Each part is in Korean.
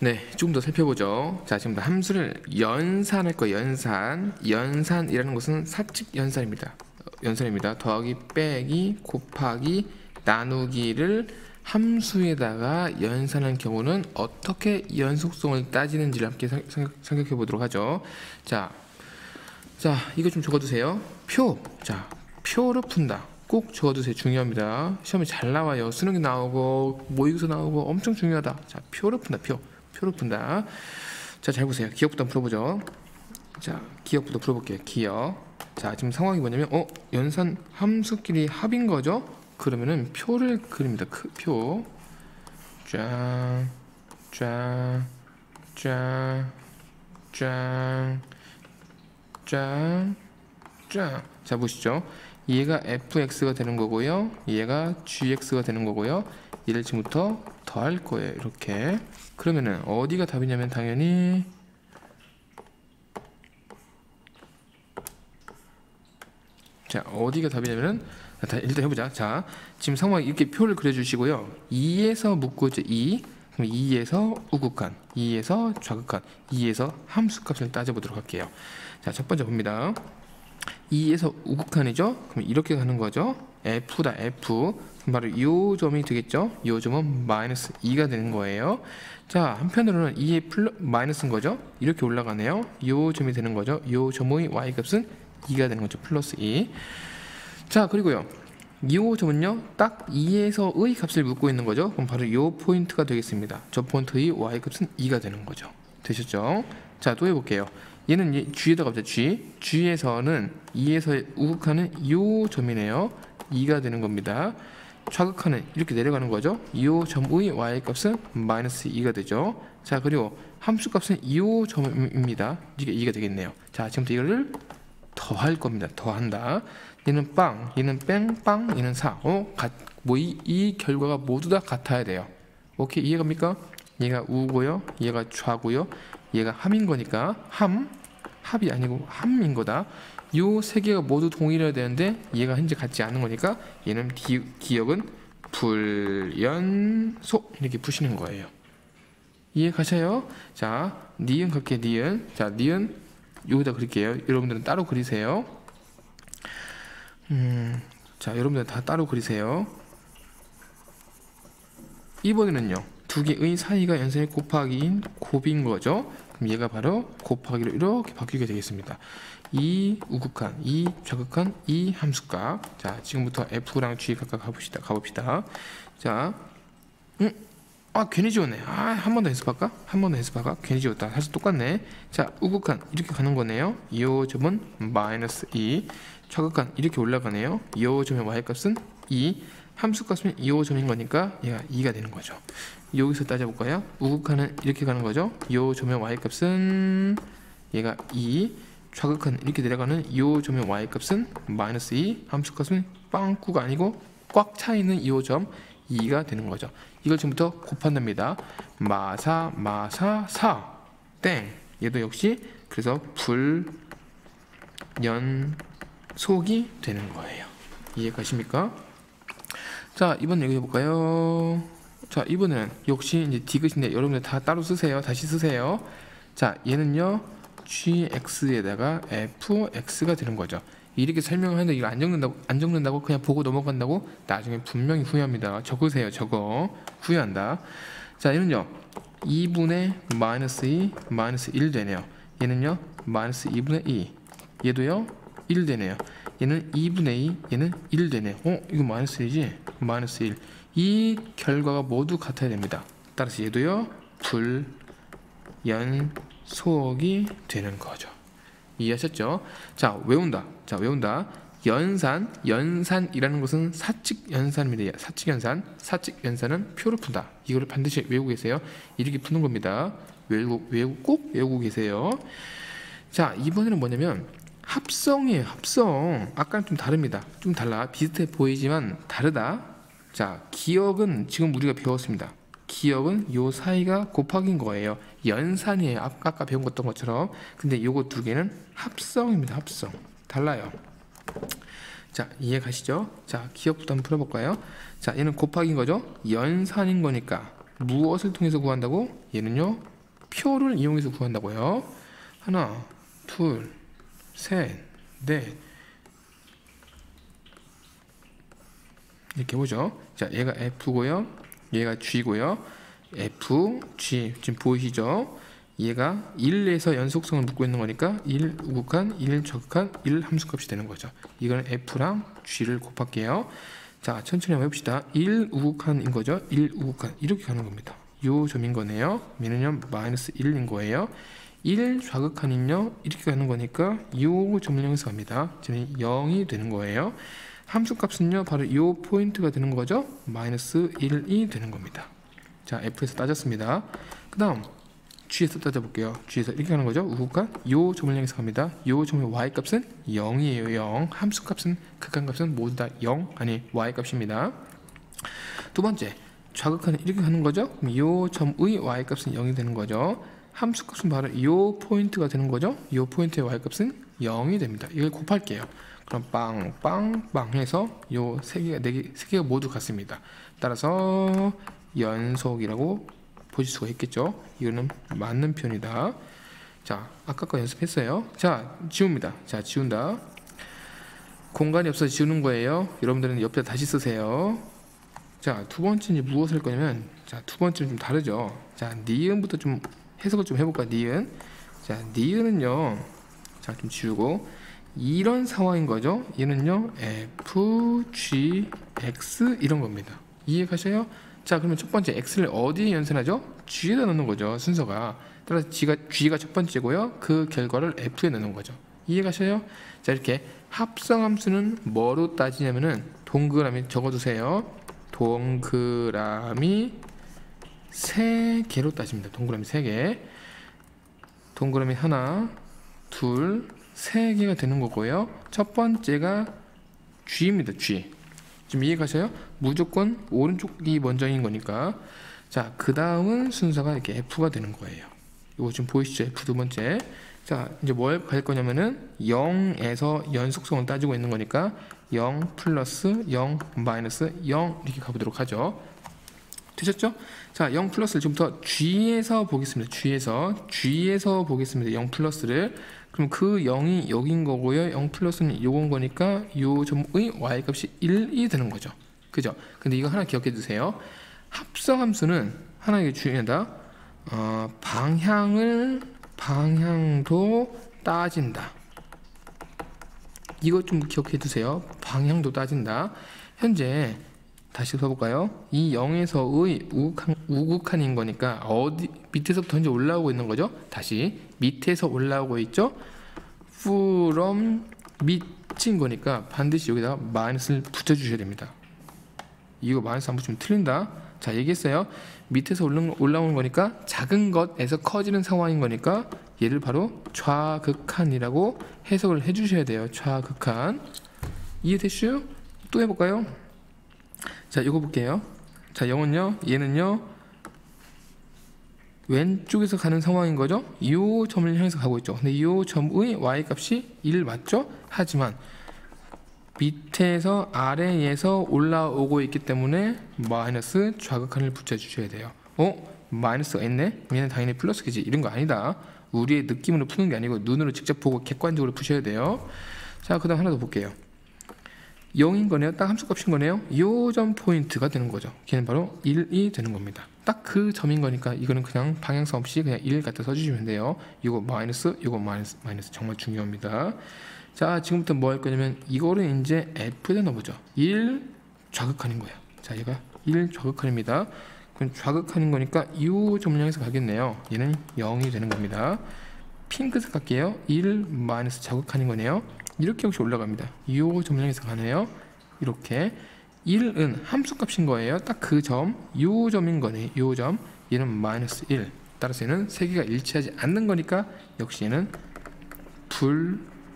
네, 조금 더 살펴보죠. 자, 지금 함수를 연산할 거예요. 연산이라는 것은 사칙 연산입니다. 더하기, 빼기, 곱하기, 나누기를 함수에다가 연산한 경우는 어떻게 연속성을 따지는지를 함께 생각해 보도록 하죠. 자, 이거 좀 적어두세요. 표를 푼다. 꼭 적어두세요. 중요합니다. 시험에 잘 나와요. 수능이 나오고 모의고사 나오고 엄청 중요하다. 자, 표를 푼다. 표를 푼다. 자, 잘 보세요. 기억부터 풀어보죠. 자, 기억부터 풀어볼게요. 기억. 자, 지금 상황이 뭐냐면 연산 함수끼리 합인 거죠. 그러면은 표를 그립니다. 표. 짠. 자, 보시죠. 얘가 fx가 되는 거고요. 얘가 gx가 되는 거고요. 얘를 지금부터 더할 거예요. 이렇게. 그러면은 어디가 답이냐면 당연히 어디가 답이냐면은 일단 해보자. 자, 지금 상황 이렇게 표를 그려주시고요. 2에서 묶고죠. 2. 그럼 2에서 우극한, 2에서 좌극한, 2에서 함수값을 따져보도록 할게요. 자, 첫 번째 봅니다. 2에서 우극한이죠. 그럼 이렇게 가는 거죠. f다. F. 그럼 바로 이 점이 되겠죠. 이 점은 마이너스 2가 되는 거예요. 자, 한편으로는 2의 마이너스인 거죠. 이렇게 올라가네요. 이 점이 되는 거죠. 이 점의 y값은 2가 되는 거죠. 플러스 2. 자, 그리고요. 이 점은요, 딱 2에서의 값을 묻고 있는 거죠. 그럼 바로 이 포인트가 되겠습니다. 저 포인트의 y값은 2가 되는 거죠. 되셨죠? 자, 또 해볼게요. 얘는 G에다가 보자. G에서는 2에서 우극하는 이 점이네요. 2가 되는 겁니다. 좌극하는 이렇게 내려가는 거죠. 이 점의 y값은 마이너스 2가 되죠. 자, 그리고 함수값은 이 점입니다. 이게 2가 되겠네요. 자, 지금부터 이거를 더할 겁니다. 더한다. 얘는 빵, 얘는 뺑, 빵, 얘는 4. 이 결과가 모두 다 같아야 돼요. 오케이, 이해갑니까? 얘가 우고요, 얘가 좌고요, 얘가 함인 거니까 합이 아니고 함인 거다. 요 세 개가 모두 동일해야 되는데 얘가 현재 같지 않은 거니까 얘는 기억은 불연속 이렇게 푸시는 거예요. 이해 가셔요? 자, 니은 갈게요. 니은. 자, 니은 여기다 그릴게요. 여러분들은 따로 그리세요. 자, 여러분들 다 따로 그리세요. 이번에는요, 두 개의 사이가 연산이 곱하기인 곱인 거죠. 그럼 얘가 바로 곱하기로 이렇게 바뀌게 되겠습니다. 이 우극한, 이 좌극한, 이 함수값. 자, 지금부터 f랑 g 각각 가봅시다. 자, 괜히 지웠네. 한 번 더 연습할까? 괜히 지웠다. 사실 똑같네. 자, 우극한 이렇게 가는 거네요. 이 점은 마이너스 2. 좌극한 이렇게 올라가네요. 이 점의 y값은 2. 함수값은 2점인 거니까 얘가 2가 되는 거죠. 여기서 따져볼까요? 우극한은 이렇게 가는 거죠. 이 점의 y값은 얘가 2. 좌극한 이렇게 내려가는 이 점의 y값은 마이너스 2. 함수값은 빵꾸가 아니고 꽉 차있는 이 점 2가 되는 거죠. 이걸 지금부터 곱한답니다. 마사 땡. 얘도 역시 그래서 불연속이 되는 거예요. 이해 가십니까? 자, 이번 얘기 해볼까요? 자, 이번에는 역시 이제 디귿인데 여러분들 다 따로 쓰세요. 다시 쓰세요. 자, 얘는요, gx에다가 fx가 되는 거죠. 이렇게 설명을 하는데 이거 안 적는다고 그냥 보고 넘어간다고 나중에 분명히 후회합니다. 적으세요. 후회한다. 자, 얘는요, 2분의 마이너스 2 마이너스 1 되네요. 얘는요, 마이너스 2분의 2. 얘도요, 1 되네요. 얘는 2분의 2, 얘는 1 되네요. 이거 마이너스 1이지? 마이너스 1. 이 결과가 모두 같아야 됩니다. 따라서 얘도요, 불연속이 되는 거죠. 이해하셨죠? 자, 외운다. 연산이라는 것은 사칙 연산입니다. 사칙 연산은 표를 푼다. 이거를 반드시 외우고 계세요. 이렇게 푸는 겁니다. 꼭 외우고 계세요. 자, 이번에는 뭐냐면 합성이에요. 합성. 아까랑 좀 다릅니다. 좀 달라. 비슷해 보이지만 다르다. 자, 기억은 지금 우리가 배웠습니다. 기억은 요 사이가 곱하기인 거예요. 연산이에요. 아까 배운 것처럼. 근데 요거 두 개는 합성입니다. 합성. 달라요. 자, 이해 가시죠? 자, 기억부터 한번 풀어볼까요? 자, 얘는 곱하기인 거죠? 연산인 거니까 무엇을 통해서 구한다고? 얘는요, 표를 이용해서 구한다고요. 하나, 둘, 셋, 넷. 이렇게 보죠. 자, 얘가 F고요. 얘가 G고요. F, G. 지금 보이시죠? 얘가 1에서 연속성을 묶고 있는 거니까 1 우극한, 1 저극한, 1 함수값이 되는 거죠. 이거는 F랑 G를 곱할게요. 자, 천천히 한번 해봅시다. 1 우극한인 거죠. 1 우극한. 이렇게 가는 겁니다. 요 점인 거네요. 얘는요, 마이너스 1인 거예요. 1 좌극한은요, 이렇게 가는 거니까 요 점을 향해서 갑니다. 지금 0이 되는 거예요. 함수값은요, 바로 요 포인트가 되는 거죠. 마이너스 1이 되는 겁니다. 자, F에서 따졌습니다. 그 다음 G에서 따져볼게요. G에서 이렇게 가는 거죠. 우극한 요 점을 향해서 갑니다. 요 점의 Y값은 0이에요. 0. 함수값은 극한값은 모두 다 0 아니 Y값입니다. 두 번째 좌극한은 이렇게 가는 거죠. 그럼 요 점의 Y값은 0이 되는 거죠. 함수값은 바로 요 포인트가 되는 거죠. 요 포인트의 Y값은 0이 됩니다. 이걸 곱할게요. 그럼 빵빵빵 해서 요 세 개가 모두 같습니다. 따라서 연속이라고 보실 수가 있겠죠. 이거는 맞는 표현이다. 자, 아까 거 연습했어요. 자, 지웁니다. 자, 지운다. 공간이 없어서 지우는 거예요. 여러분들은 옆에 다시 쓰세요. 자, 두 번째는 무엇을 할 거냐면, 자, 두 번째는 좀 다르죠. 자, 니은부터 좀 해석을 좀 해볼까. 니은. 자, 니은은요, 자, 좀 지우고 이런 상황인 거죠. 얘는요, F, G, X 이런 겁니다. 이해가셔요? 자, 그러면 첫 번째 X를 어디에 연산하죠? G에다 넣는 거죠. 순서가. 따라서 G가 첫 번째고요. 그 결과를 F에 넣는 거죠. 이해가셔요? 자, 이렇게 합성함수는 뭐로 따지냐면은 동그라미 적어두세요. 동그라미 3개로 따집니다. 동그라미 3개. 동그라미 하나, 둘, 3개가 되는 거고요. 첫 번째가 G입니다. G. 지금 이해가셔요? 무조건 오른쪽이 먼저인 거니까. 자, 그 다음은 순서가 이렇게 F가 되는 거예요. 이거 지금 보이시죠? F 두 번째. 자, 이제 뭘 할 거냐면은 0에서 연속성을 따지고 있는 거니까 0 플러스 0 마이너스 0 이렇게 가보도록 하죠. 되셨죠? 자, 0 플러스를 지금부터 G에서 보겠습니다. G에서 보겠습니다. 0 플러스를. 그럼 그 0이 여긴 거고요. 0 플러스는 요건 거니까 요 점의 Y값이 1이 되는 거죠. 그죠? 근데 이거 하나 기억해 두세요. 합성함수는 하나 이게 중요하다. 방향도 따진다. 이것 좀 기억해 두세요. 방향도 따진다. 현재 다시 써볼까요? 이 0에서의 우극한인 거니까 어디 밑에서부터 이제 올라오고 있는 거죠. 다시 밑에서 올라오고 있죠. from 밑인 거니까 반드시 여기다 마이너스를 붙여주셔야 됩니다. 이거 마이너스 안 붙이면 틀린다. 자, 얘기했어요. 밑에서 올라오는 거니까 작은 것에서 커지는 상황인 거니까 얘를 바로 좌극한이라고 해석을 해주셔야 돼요. 좌극한. 이해되시죠? 또 해볼까요? 자, 이거 볼게요. 자, 0은요, 얘는요, 왼쪽에서 가는 상황인 거죠. 이 점을 향해서 가고 있죠. 근데 이 점의 Y값이 1 맞죠? 하지만 밑에서 아래에서 올라오고 있기 때문에 마이너스 좌극한을 붙여주셔야 돼요. 마이너스가 있네? 얘는 당연히 플러스겠지. 이런 거 아니다. 우리의 느낌으로 푸는 게 아니고 눈으로 직접 보고 객관적으로 푸셔야 돼요. 자, 그 다음 하나 더 볼게요. 0인 거네요. 딱 함수값인 거네요. 요 점 포인트가 되는 거죠. 걔는 바로 1이 되는 겁니다. 딱 그 점인 거니까 이거는 그냥 방향성 없이 그냥 1 갖다 써주시면 돼요. 이거 마이너스, 이거 마이너스 정말 중요합니다. 자, 지금부터 뭐 할 거냐면 이거를 이제 F에다 넣어보죠. 1 좌극한인 거예요. 자, 얘가 1 좌극한입니다. 그럼 좌극한인 거니까 이 점을 향해서 가겠네요. 얘는 0이 되는 겁니다. 핑크색 갈게요. 1 마이너스 좌극한인 거네요. 이렇게 역시 올라갑니다. 이 점을 향해서 가네요. 이렇게 1은 함수값인 거예요. 딱 그 점, 이 점인 거네. 이 점, 얘는 마이너스 1. 따라서 얘는 세 개가 일치하지 않는 거니까 역시 얘는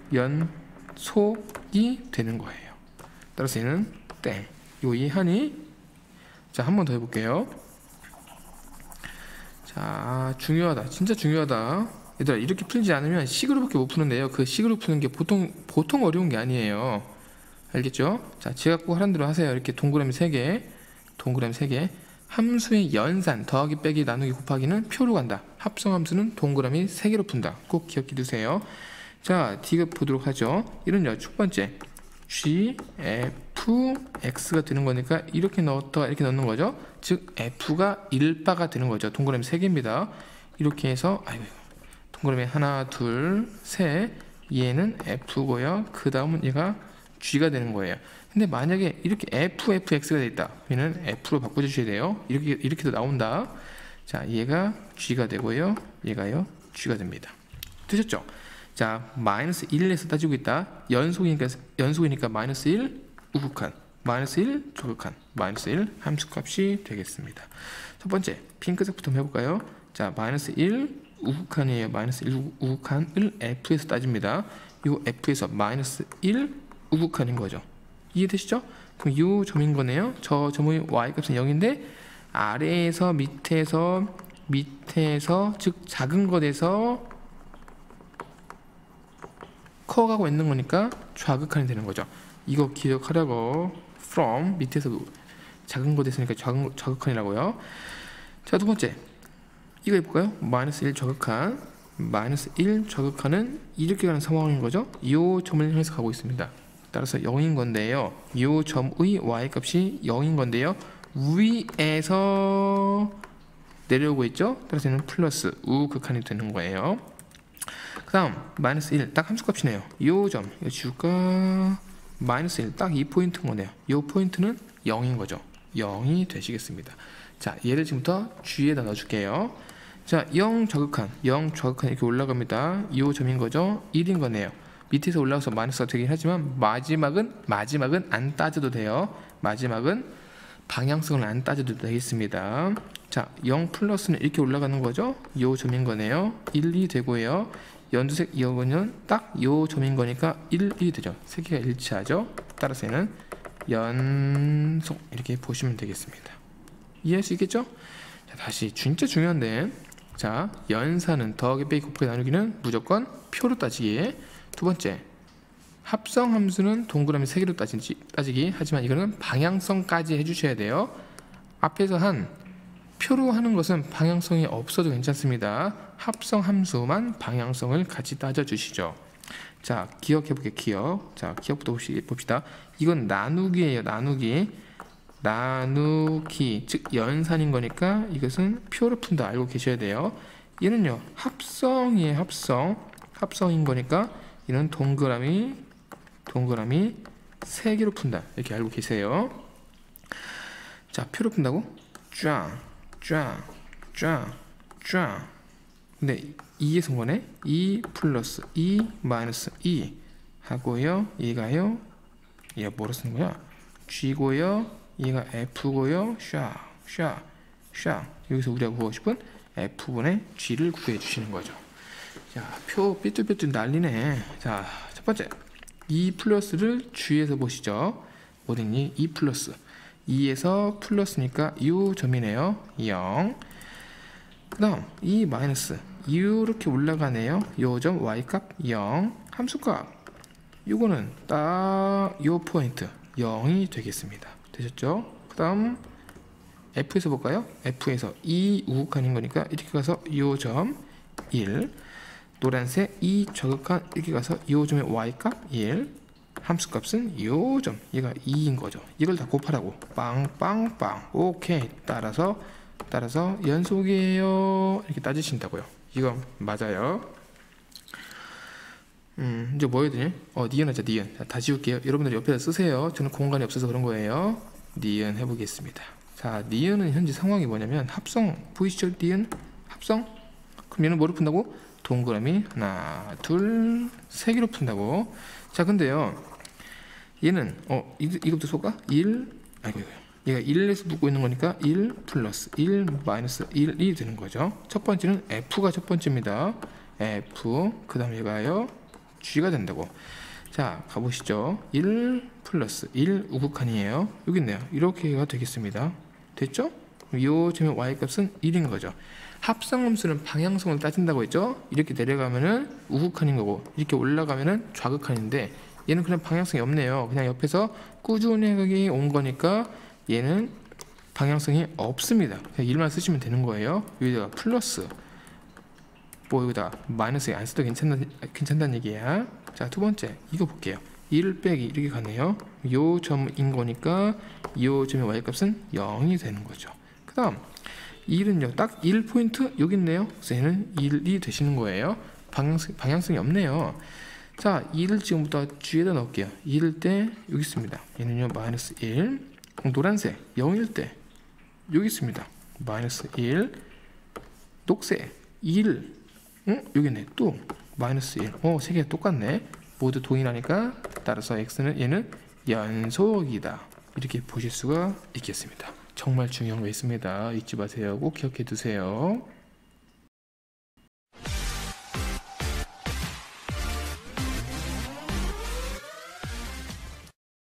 불연속이 되는 거예요. 따라서 얘는 땡. 이거 이해하니? 자, 한 번 더 해볼게요. 자, 중요하다. 진짜 중요하다. 얘들아, 이렇게 풀지 않으면 식으로밖에 못 푸는데요. 그 식으로 푸는 게 보통 어려운 게 아니에요. 알겠죠? 자, 지각고 하란 대로 하세요. 이렇게 동그라미 3개, 동그라미 3개. 함수의 연산 더하기 빼기 나누기 곱하기는 표로 간다. 합성함수는 동그라미 3개로 푼다. 꼭 기억해 두세요. 자, D급 보도록 하죠. 이런요. 첫 번째 G, F, X가 되는 거니까 이렇게 넣었다가 이렇게 넣는 거죠. 즉 F가 1바가 되는 거죠. 동그라미 3개입니다. 이렇게 해서 동그라미 하나, 둘, 셋. 얘는 F고요. 그 다음은 얘가 G가 되는 거예요. 근데 만약에 이렇게 FFX가 돼 있다. 얘는 F로 바꿔주셔야 돼요. 이렇게도 나온다. 자, 얘가 G가 되고요. 얘가요 G가 됩니다. 되셨죠? 자, 마이너스 1에서 따지고 있다. 연속이니까 마이너스 1 우극한, 마이너스 1 조극한, 마이너스 1 함수값이 되겠습니다. 첫 번째 핑크색부터 해볼까요? 자, 마이너스 1 우극한이에요. 마이너스 1 우극한을 F에서 따집니다. 이 F에서 마이너스 1 우극한인 거죠. 이해되시죠? 그럼 이 점인 거네요. 저 점의 y값은 0인데 아래에서 밑에서 즉 작은 것에서 커가고 있는 거니까 좌극한이 되는 거죠. 이거 기억하라고. from 밑에서 작은 거 됐으니까 좌극한이라고요. 자, 두 번째 이거 해볼까요? 마이너스 1 좌극한, 마이너스 1 좌극한은 이렇게 가는 상황인 거죠. 이 점을 향해서 가고 있습니다. 따라서 0인 건데요. 이 점의 y값이 0인 건데요. 위에서 내려오고 있죠. 따라서 얘는 플러스 우극한이 되는 거예요. 그 다음 마이너스 1 딱 함수값이네요. 이 점 이거 지울까? 마이너스 1 딱 이 포인트인 거네요. 이 포인트는 0인 거죠. 0이 되시겠습니다. 자, 얘를 지금부터 G에다 넣어줄게요. 자, 0 좌극한 이렇게 올라갑니다. 이 점인 거죠. 1인 거네요. 밑에서 올라가서 마이너스가 되긴 하지만 마지막은 안 따져도 돼요. 마지막은 방향성을 안 따져도 되겠습니다. 자, 0 플러스는 이렇게 올라가는 거죠. 이 점인 거네요. 1, 2 되고요. 연두색 이어는 딱 이 점인 거니까 1, 2 되죠. 세 개가 일치하죠. 따라서 얘는 연속 이렇게 보시면 되겠습니다. 이해할 수 있겠죠? 자, 다시 진짜 중요한데, 자, 연산은 더하기 빼기 곱하기 나누기는 무조건 표로 따지기. 두 번째 합성함수는 동그라미 3개로 따지기. 하지만 이거는 방향성까지 해주셔야 돼요. 앞에서 한 표로 하는 것은 방향성이 없어도 괜찮습니다. 합성함수만 방향성을 같이 따져주시죠. 자, 기억해볼게요. 기억. 자, 기억부터 봅시다. 이건 나누기예요. 나누기, 즉 연산인 거니까 이것은 표로 푼다. 알고 계셔야 돼요. 얘는요 합성이에요. 합성인 거니까 얘는 동그라미 3개로 푼다. 이렇게 알고 계세요. 자, 표로 푼다고? 쫙. 근데 2의 성분에 2 플러스 2 마이너스 2 하고요. 얘가요. 얘가 뭐로 쓰는 거야? G고요. 얘가 F고요. 샤. 여기서 우리가 구하고 싶은 F분의 G를 구해 주시는 거죠. 자, 표 삐뚤삐뚤 난리네. 자, 첫 번째 2 플러스를 G에서 보시죠. 어딨니? 2 플러스 2에서 플러스니까 이 점이네요. 0. 그 다음 2 마이너스 이렇게 올라가네요. 요 점 y값 0. 함수값 요거는 딱 요 포인트 0이 되겠습니다. 되셨죠? 그 다음 F에서 볼까요? F에서 2 우극한인 거니까 이렇게 가서 요 점 1. 노란색 2 좌극한 이렇게 가서 요 점의 y값 1. 함수값은 요 점, 얘가 2인 거죠. 이걸 다 곱하라고. 빵빵빵. 오케이. 따라서 연속이에요. 이렇게 따지신다고요. 이건 맞아요. 이제 뭐 해야 되니? 니은 하자, 니은. 자, 다 지울게요. 여러분들 옆에다 쓰세요. 저는 공간이 없어서 그런 거예요. 니은 해보겠습니다. 자, 니은은 현재 상황이 뭐냐면 합성. 보이시죠? 니은? 합성? 그럼 얘는 뭐로 푼다고? 동그라미 하나, 둘, 3개로 푼다고. 자, 근데요. 얘는 이것도 쏠까? 1, 얘가 1에서 묶고 있는 거니까 1 플러스 1 마이너스 1이 되는 거죠. 첫 번째는 F가 첫 번째입니다. F. 그 다음 얘가요. G가 된다고. 자, 가보시죠. 1 플러스 1 우극한이에요. 여기 있네요. 이렇게가 되겠습니다. 됐죠? 요 점의 y값은 1인 거죠. 합성함수는 방향성을 따진다고 했죠. 이렇게 내려가면은 우극한인 거고 이렇게 올라가면은 좌극한인데 얘는 그냥 방향성이 없네요. 그냥 옆에서 꾸준히 온 거니까 얘는 방향성이 없습니다. 그냥 1만 쓰시면 되는 거예요. 여기다가 플러스 뭐 여기다 마이너스 안 써도 괜찮다는 얘기야. 자, 두 번째 이거 볼게요. 1 빼기 이렇게 가네요. 요 점인 거니까 요 점의 y값은 0이 되는 거죠. 그 다음 1은요 딱 1포인트 여기 있네요. 그래서 얘는 1이 되시는 거예요. 방향성이 없네요. 자, 2를 지금부터 G에다 넣을게요. 2일 때 여기 있습니다. 얘는요 마이너스 1. 노란색 0일 때 여기 있습니다. 마이너스 1. 녹색 1. 여기 있네. 또 마이너스 1. 세 개가 똑같네. 모두 동일하니까 따라서 x는 얘는 연속이다. 이렇게 보실 수가 있겠습니다. 정말 중요한 거 있습니다. 잊지 마세요. 꼭 기억해 두세요.